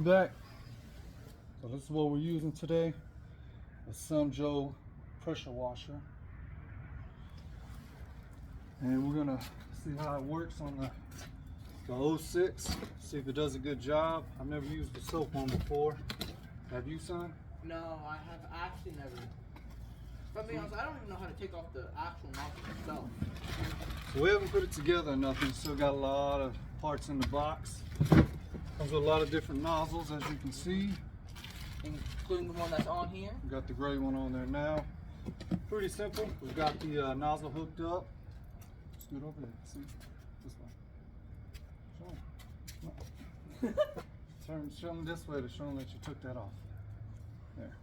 back. So this is what we're using today. A Some Joe pressure washer. And we're gonna see how it works on the 06. See if it does a good job. I've never used the soap one before. Have you, son? No, I have actually never. But to be honest, I don't even know how to take off the actual nozzle itself. So we haven't put it together or nothing. Still got a lot of parts in the box. Comes with a lot of different nozzles, as you can see. Including the one that's on here. We got the gray one on there now. Pretty simple. We've got the nozzle hooked up. Scoot over there. See? This way. Show him. Show him this way to show him that you took that off. There.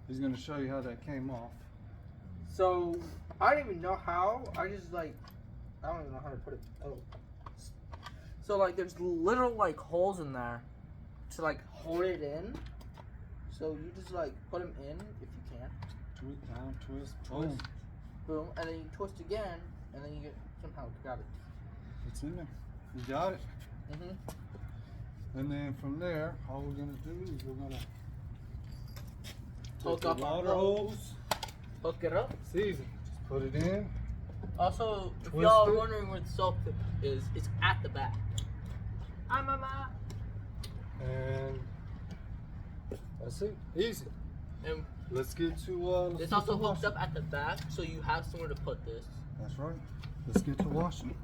He's going to show you how that came off. So, I don't even know how. I just I don't even know how to put it. Oh. So there's literal holes in there to hold it in. So you just put them in if you can. Twist down, twist, boom. Boom, and then you twist again, and then you somehow got it. It's in there. You got it. And then from there, all we're gonna do is we're gonna hook take up the water our hose. Hook it up. It's easy. Just put it in. Also, if Twist y'all are it. wondering where the soap is, it's at the back. And that's it. Easy. And let's get to it's also hooked up at the back, so you have somewhere to put this. That's right. Let's get to washing.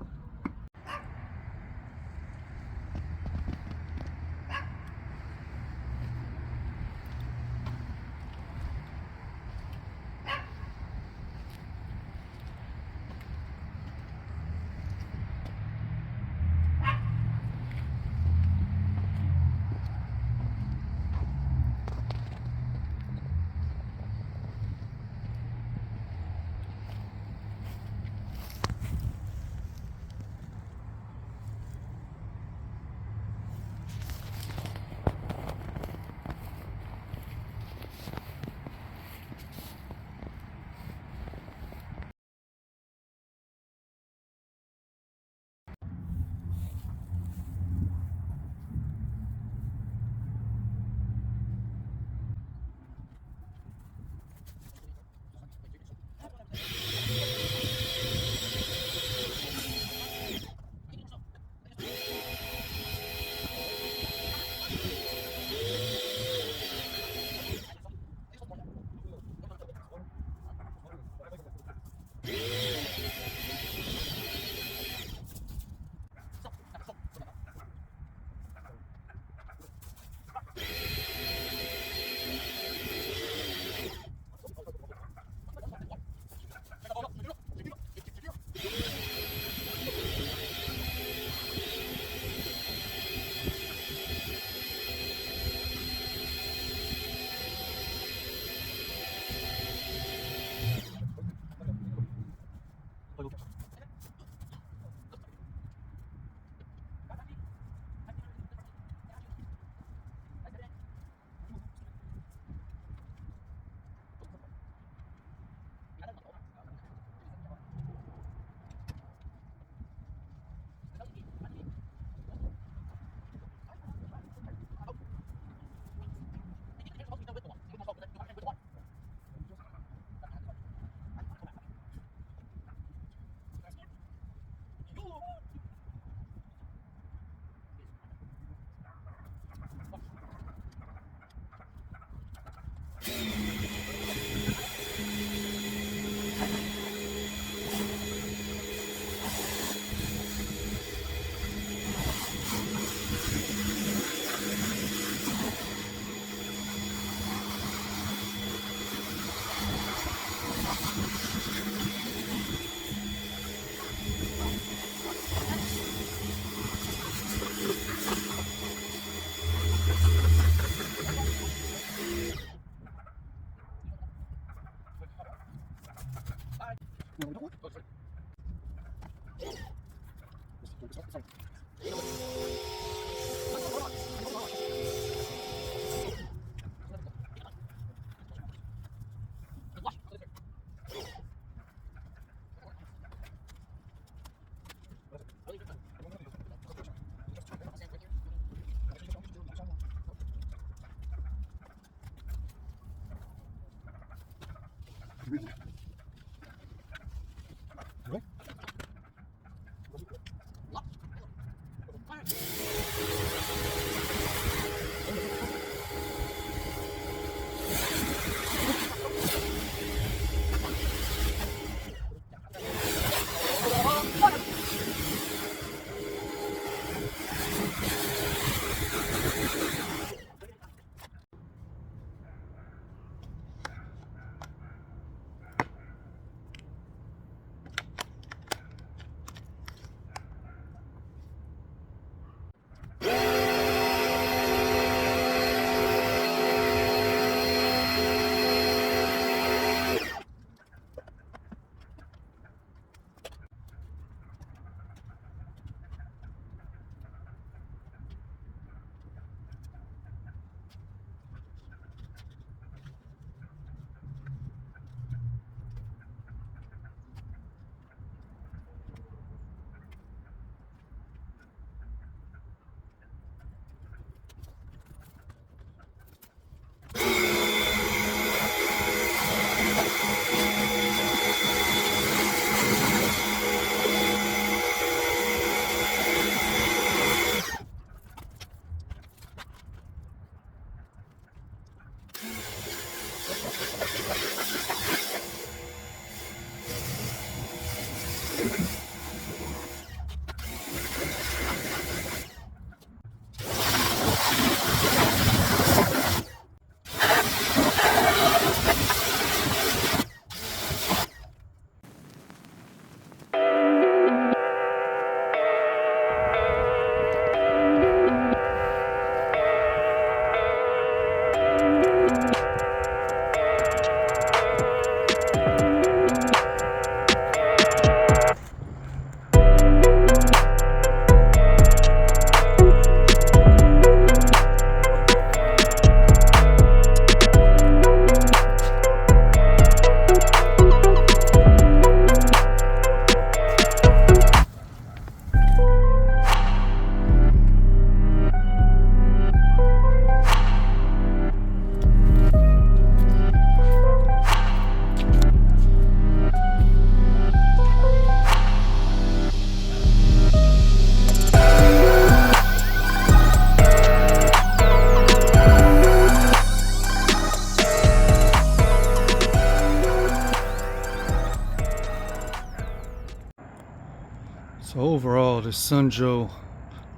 So overall, this Sunjo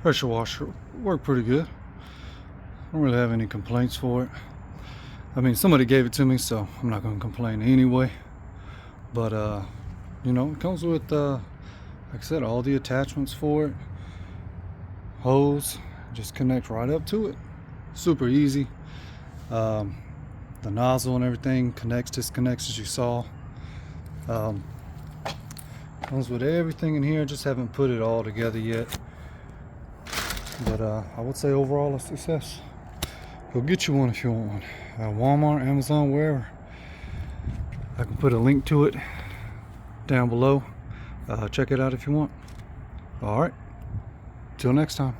pressure washer worked pretty good. I don't really have any complaints for it. I mean, somebody gave it to me, so I'm not going to complain anyway. But you know, it comes with like I said, all the attachments for it. Hose, just connect right up to it. Super easy. The nozzle and everything connects, disconnects, as you saw. Comes with everything in here, just haven't put it all together yet. But I would say overall a success. Go get you one if you want one. Walmart, Amazon, wherever. I can put a link to it down below. Check it out if you want. Alright, till next time.